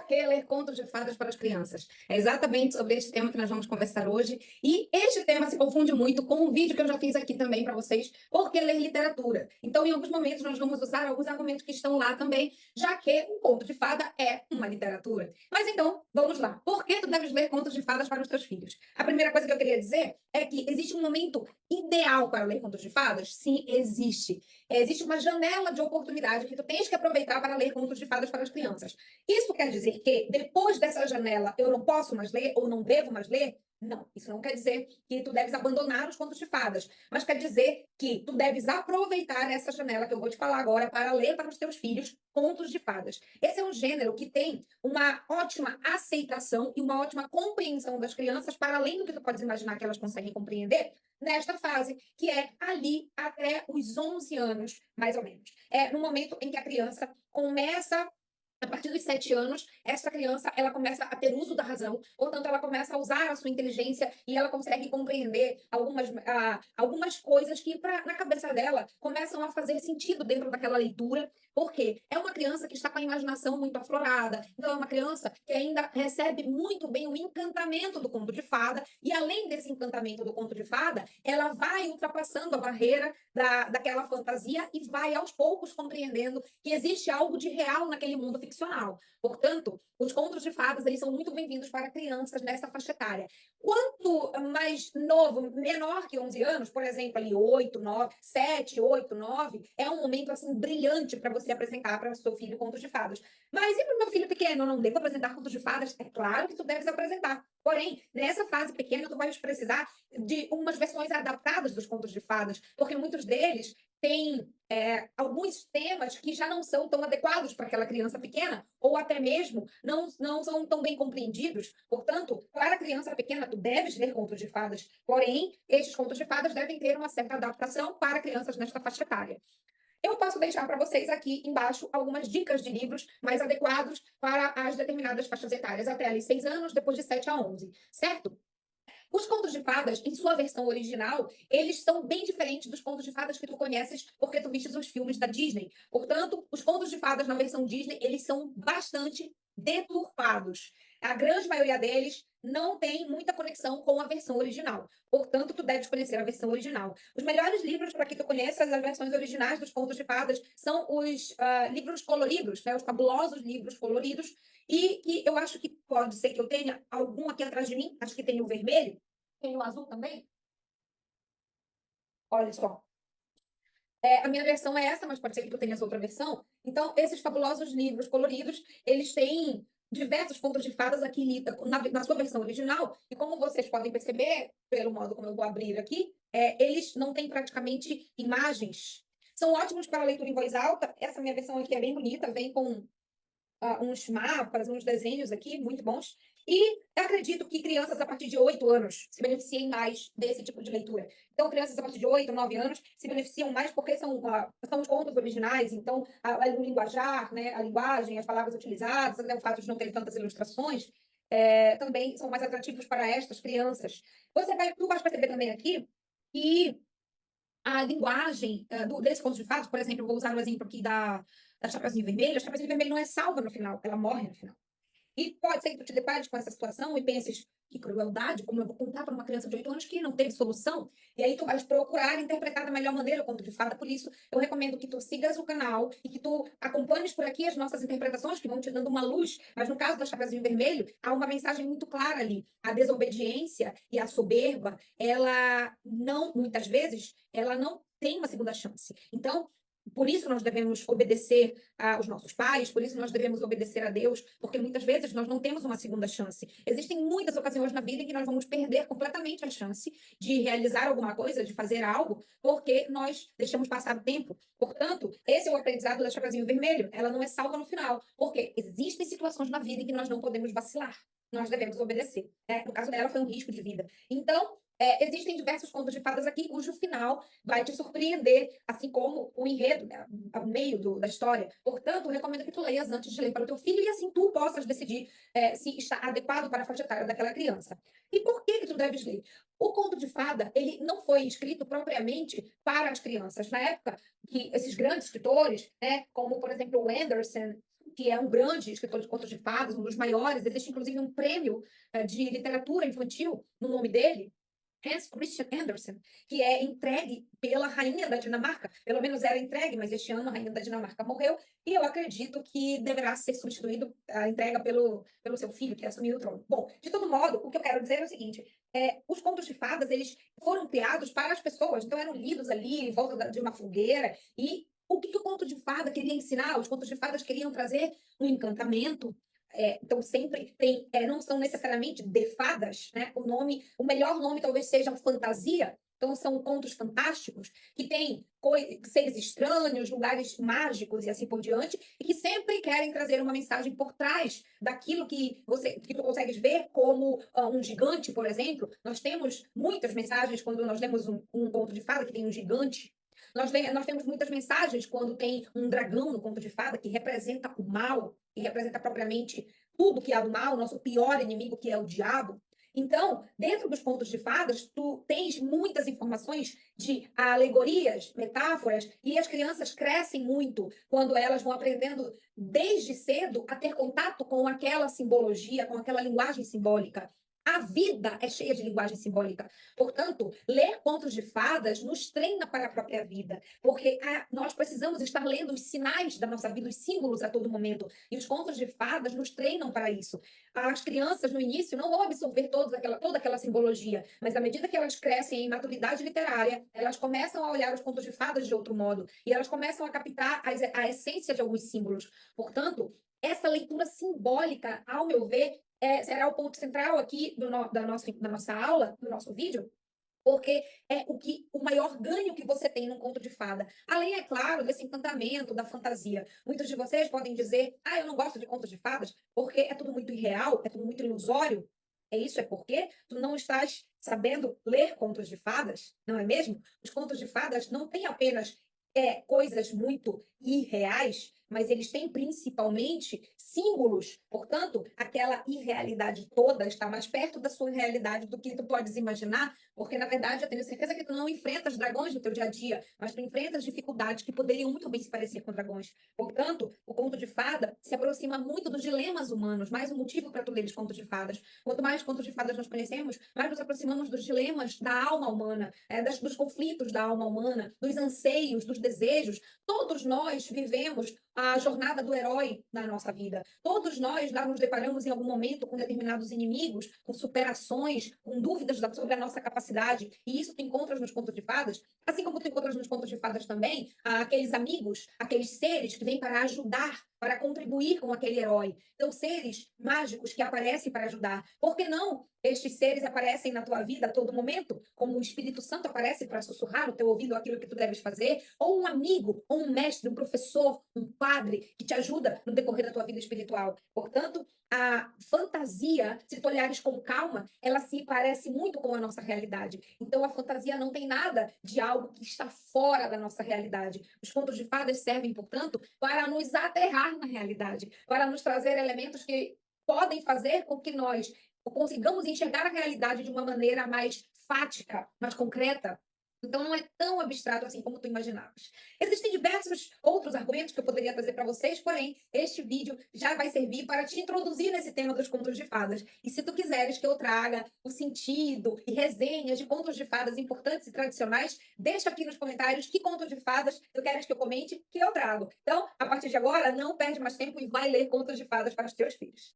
que ler contos de fadas para as crianças? É exatamente sobre este tema que nós vamos conversar hoje. E este tema se confunde muito com um vídeo que eu já fiz aqui também para vocês, por que ler literatura. Então, em alguns momentos, nós vamos usar alguns argumentos que estão lá também, já que um conto de fada é uma literatura. Mas então, vamos lá. Por que tu deves ler contos de fadas para os teus filhos? A primeira coisa que eu queria dizer é que existe um momento ideal para ler contos de fadas? Sim, existe. Existe uma janela de oportunidade que tu tens que aproveitar para ler contos de fadas para as crianças. Isso quer dizer que depois dessa janela eu não posso mais ler ou não devo mais ler? Não, isso não quer dizer que tu deves abandonar os contos de fadas, mas quer dizer que tu deves aproveitar essa janela que eu vou te falar agora para ler para os teus filhos contos de fadas. Esse é um gênero que tem uma ótima aceitação e uma ótima compreensão das crianças, para além do que tu podes imaginar que elas conseguem compreender nesta fase, que é ali até os 11 anos, mais ou menos. É no momento em que a criança começa. A partir dos 7 anos, essa criança ela começa a ter uso da razão, portanto, ela começa a usar a sua inteligência e ela consegue compreender algumas coisas que, na cabeça dela, começam a fazer sentido dentro daquela leitura, porque é uma criança que está com a imaginação muito aflorada, então é uma criança que ainda recebe muito bem o encantamento do conto de fada, e além desse encantamento do conto de fada, ela vai ultrapassando a barreira daquela fantasia e vai aos poucos compreendendo que existe algo de real naquele mundo ficcional. Portanto, os contos de fadas eles são muito bem-vindos para crianças nessa faixa etária. Quanto mais novo, menor que 11 anos, por exemplo, ali 8, 9, 7, 8, 9, é um momento assim brilhante para você apresentar para o seu filho contos de fadas. Mas e para o meu filho pequeno, eu não devo apresentar contos de fadas? É claro que tu deves apresentar. Porém, nessa fase pequena, tu vais precisar de umas versões adaptadas dos contos de fadas, porque muitos deles têm alguns temas que já não são tão adequados para aquela criança pequena, ou até mesmo não são tão bem compreendidos. Portanto, para a criança pequena, tu deves ler contos de fadas, porém, estes contos de fadas devem ter uma certa adaptação para crianças nesta faixa etária. Eu posso deixar para vocês aqui embaixo algumas dicas de livros mais adequados para as determinadas faixas etárias, até ali 6 anos, depois de 7 a 11, certo? Os contos de fadas, em sua versão original, eles são bem diferentes dos contos de fadas que tu conheces porque tu vistes os filmes da Disney. Portanto, os contos de fadas na versão Disney, eles são bastante deturpados. A grande maioria deles não tem muita conexão com a versão original. Portanto, tu deves conhecer a versão original. Os melhores livros para que tu conheças as versões originais dos contos de fadas são os livros coloridos, né? Os fabulosos livros coloridos. E que eu acho que pode ser que eu tenha algum aqui atrás de mim. Acho que tem o vermelho. Tem o azul também? Olha só. A minha versão é essa, mas pode ser que tu tenhas outra versão. Então, esses fabulosos livros coloridos, eles têm diversos contos de fadas aqui na sua versão original. E como vocês podem perceber, pelo modo como eu vou abrir aqui, eles não têm praticamente imagens. São ótimos para leitura em voz alta. Essa minha versão aqui é bem bonita, vem com uns mapas, uns desenhos aqui muito bons. E acredito que crianças a partir de 8 anos se beneficiem mais desse tipo de leitura. Então, crianças a partir de 8, 9 anos se beneficiam mais porque são os contos originais, então o linguajar, né, a linguagem, as palavras utilizadas, até o fato de não ter tantas ilustrações, também são mais atrativos para estas crianças. Tu vais perceber também aqui que a linguagem desse conto de fatos, por exemplo, eu vou usar o exemplo aqui da Chapeuzinho Vermelho. A Chapeuzinho Vermelho não é salva no final, ela morre no final. E pode ser que tu te depares com essa situação e penses, que crueldade, como eu vou contar para uma criança de 8 anos que não teve solução? E aí tu vais procurar interpretar da melhor maneira o conto de fada. Por isso, eu recomendo que tu sigas o canal e que tu acompanhes por aqui as nossas interpretações, que vão te dando uma luz. Mas no caso da Chapeuzinho Vermelho, há uma mensagem muito clara ali. A desobediência e a soberba, ela não, muitas vezes, ela não tem uma segunda chance. Então, por isso nós devemos obedecer aos nossos pais, por isso nós devemos obedecer a Deus, porque muitas vezes nós não temos uma segunda chance. Existem muitas ocasiões na vida em que nós vamos perder completamente a chance de realizar alguma coisa, de fazer algo, porque nós deixamos passar o tempo. Portanto, esse é o aprendizado da Chapeuzinho Vermelho. Ela não é salva no final, porque existem situações na vida em que nós não podemos vacilar. Nós devemos obedecer. Né? No caso dela, foi um risco de vida. Então, existem diversos contos de fadas aqui, cujo final vai te surpreender, assim como o enredo, né, ao meio da história. Portanto, recomendo que tu leias antes de ler para o teu filho e assim tu possas decidir se está adequado para a faixa etária daquela criança. E por que tu deves ler? O conto de fada, ele não foi escrito propriamente para as crianças. Na época que esses grandes escritores, né, como, por exemplo, o Anderson, que é um grande escritor de contos de fadas, um dos maiores. Existe inclusive um prêmio de literatura infantil no nome dele, Hans Christian Andersen, que é entregue pela rainha da Dinamarca. Pelo menos era entregue, mas este ano a rainha da Dinamarca morreu, e eu acredito que deverá ser substituído a entrega pelo seu filho, que assumiu o trono. Bom, de todo modo, o que eu quero dizer é o seguinte: os contos de fadas eles foram criados para as pessoas, então eram lidos ali em volta de uma fogueira. E o que o conto de fada queria ensinar? Os contos de fadas queriam trazer um encantamento. Então sempre tem, não são necessariamente de fadas, né? O melhor nome talvez seja fantasia. Então são contos fantásticos que têm seres estranhos, lugares mágicos e assim por diante, e que sempre querem trazer uma mensagem por trás daquilo que tu consegues ver como um gigante, por exemplo. Nós temos muitas mensagens quando nós lemos um conto de fada que tem um gigante. Nós temos muitas mensagens quando tem um dragão no conto de fada que representa o mal, que representa propriamente tudo que há do mal, o nosso pior inimigo, que é o diabo. Então, dentro dos contos de fadas, tu tens muitas informações de alegorias, metáforas, e as crianças crescem muito quando elas vão aprendendo desde cedo a ter contato com aquela simbologia, com aquela linguagem simbólica. A vida é cheia de linguagem simbólica. Portanto, ler contos de fadas nos treina para a própria vida, porque nós precisamos estar lendo os sinais da nossa vida, os símbolos a todo momento. E os contos de fadas nos treinam para isso. As crianças, no início, não vão absorver toda aquela simbologia, mas à medida que elas crescem em maturidade literária, elas começam a olhar os contos de fadas de outro modo, e elas começam a captar a essência de alguns símbolos. Portanto, essa leitura simbólica, ao meu ver, será o ponto central aqui da nossa aula, do nosso vídeo, porque é o maior ganho que você tem num conto de fada. Além, é claro, desse encantamento, da fantasia. Muitos de vocês podem dizer: eu não gosto de contos de fadas porque é tudo muito irreal, é tudo muito ilusório. É porque tu não estás sabendo ler contos de fadas, não é mesmo? Os contos de fadas não têm apenas coisas muito irreais, mas eles têm principalmente símbolos. Portanto, aquela irrealidade toda está mais perto da sua realidade do que tu podes imaginar, porque na verdade eu tenho certeza que tu não enfrentas dragões no teu dia a dia, mas tu enfrentas dificuldades que poderiam muito bem se parecer com dragões. Portanto, o conto de fada se aproxima muito dos dilemas humanos, mais um motivo para tu ler os contos de fadas. Quanto mais contos de fadas nós conhecemos, mais nos aproximamos dos dilemas da alma humana, dos conflitos da alma humana, dos anseios, dos desejos. Todos nós vivemos a jornada do herói na nossa vida. Todos nós já nos deparamos em algum momento com determinados inimigos, com superações, com dúvidas sobre a nossa capacidade. E isso tu encontras nos contos de fadas, assim como tu encontras nos contos de fadas também aqueles amigos, aqueles seres que vêm para ajudar, para contribuir com aquele herói. Então, seres mágicos que aparecem para ajudar. Por que não estes seres aparecem na tua vida a todo momento? Como o Espírito Santo aparece para sussurrar no teu ouvido aquilo que tu deves fazer? Ou um amigo, ou um mestre, um professor, um padre que te ajuda no decorrer da tua vida espiritual. Portanto, a fantasia, se tu olhares com calma, ela se parece muito com a nossa realidade. Então, a fantasia não tem nada de algo que está fora da nossa realidade. Os contos de fadas servem, portanto, para nos aterrar na realidade, para nos trazer elementos que podem fazer com que nós consigamos enxergar a realidade de uma maneira mais fática, mais concreta. Então, não é tão abstrato assim como tu imaginavas. Existem diversos outros argumentos que eu poderia trazer para vocês, porém, este vídeo já vai servir para te introduzir nesse tema dos contos de fadas. E se tu quiseres que eu traga o sentido e resenhas de contos de fadas importantes e tradicionais, deixa aqui nos comentários que contos de fadas tu queres que eu comente, que eu trago. Então, a partir de agora, não perde mais tempo e vai ler contos de fadas para os teus filhos.